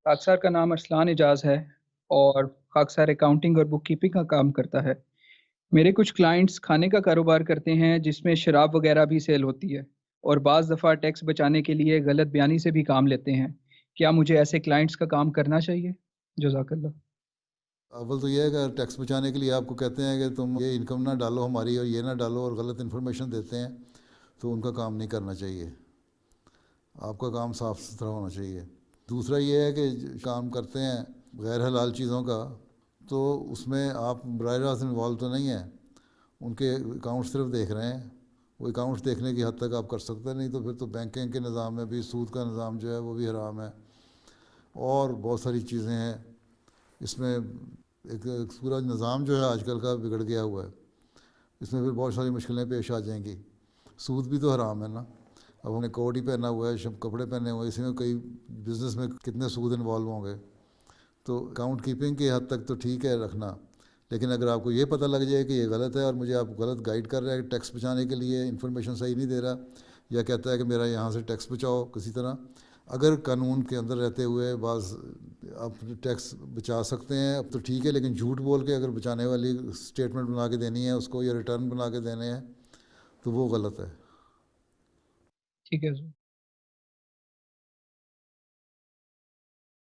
خاکسار کا نام ارسلان اعجاز ہے اور خاکسار اکاؤنٹنگ اور بک کیپنگ کا کام کرتا ہے۔ میرے کچھ کلائنٹس کھانے کا کاروبار کرتے ہیں جس میں شراب وغیرہ بھی سیل ہوتی ہے، اور بعض دفعہ ٹیکس بچانے کے لیے غلط بیانی سے بھی کام لیتے ہیں۔ کیا مجھے ایسے کلائنٹس کا کام کرنا چاہیے؟ جزاک اللہ۔ اول تو یہ ہے کہ ٹیکس بچانے کے لیے آپ کو کہتے ہیں کہ تم یہ انکم نہ ڈالو ہماری اور یہ نہ ڈالو اور غلط انفارمیشن دیتے ہیں، تو ان کا کام نہیں کرنا چاہیے۔ آپ کا کام صاف ستھرا ہونا چاہیے۔ دوسرا یہ ہے کہ کام کرتے ہیں غیر حلال چیزوں کا، تو اس میں آپ براہ راست انوالو تو نہیں ہیں، ان کے اکاؤنٹ صرف دیکھ رہے ہیں۔ وہ اکاؤنٹس دیکھنے کی حد تک آپ کر سکتے ہیں، نہیں تو پھر تو بینکنگ کے نظام میں بھی سود کا نظام جو ہے وہ بھی حرام ہے، اور بہت ساری چیزیں ہیں اس میں۔ ایک پورا نظام جو ہے آج کل کا بگڑ گیا ہوا ہے، اس میں پھر بہت ساری مشکلیں پیش آ جائیں گی۔ سود بھی تو حرام ہے نا۔ اب ہم نے کوٹ ہی پہنا ہوا ہے، سب کپڑے پہنے ہوئے ہیں، اسی میں کئی بزنس میں کتنے سود انوالو ہوں گے۔ تو اکاؤنٹ کیپنگ کی حد تک تو ٹھیک ہے رکھنا، لیکن اگر آپ کو یہ پتہ لگ جائے کہ یہ غلط ہے اور مجھے آپ غلط گائیڈ کر رہا ہے کہ ٹیکس بچانے کے لیے انفارمیشن صحیح نہیں دے رہا، یا کہتا ہے کہ میرا یہاں سے ٹیکس بچاؤ کسی طرح، اگر قانون کے اندر رہتے ہوئے بعض آپ ٹیکس بچا سکتے ہیں اب تو ٹھیک ہے، لیکن جھوٹ بول کے اگر بچانے والی اسٹیٹمنٹ بنا کے دینی ہے اس کو، یا ریٹرن بنا کے دینے ہیں، تو وہ غلط ہے۔ ٹھیک ہے سر۔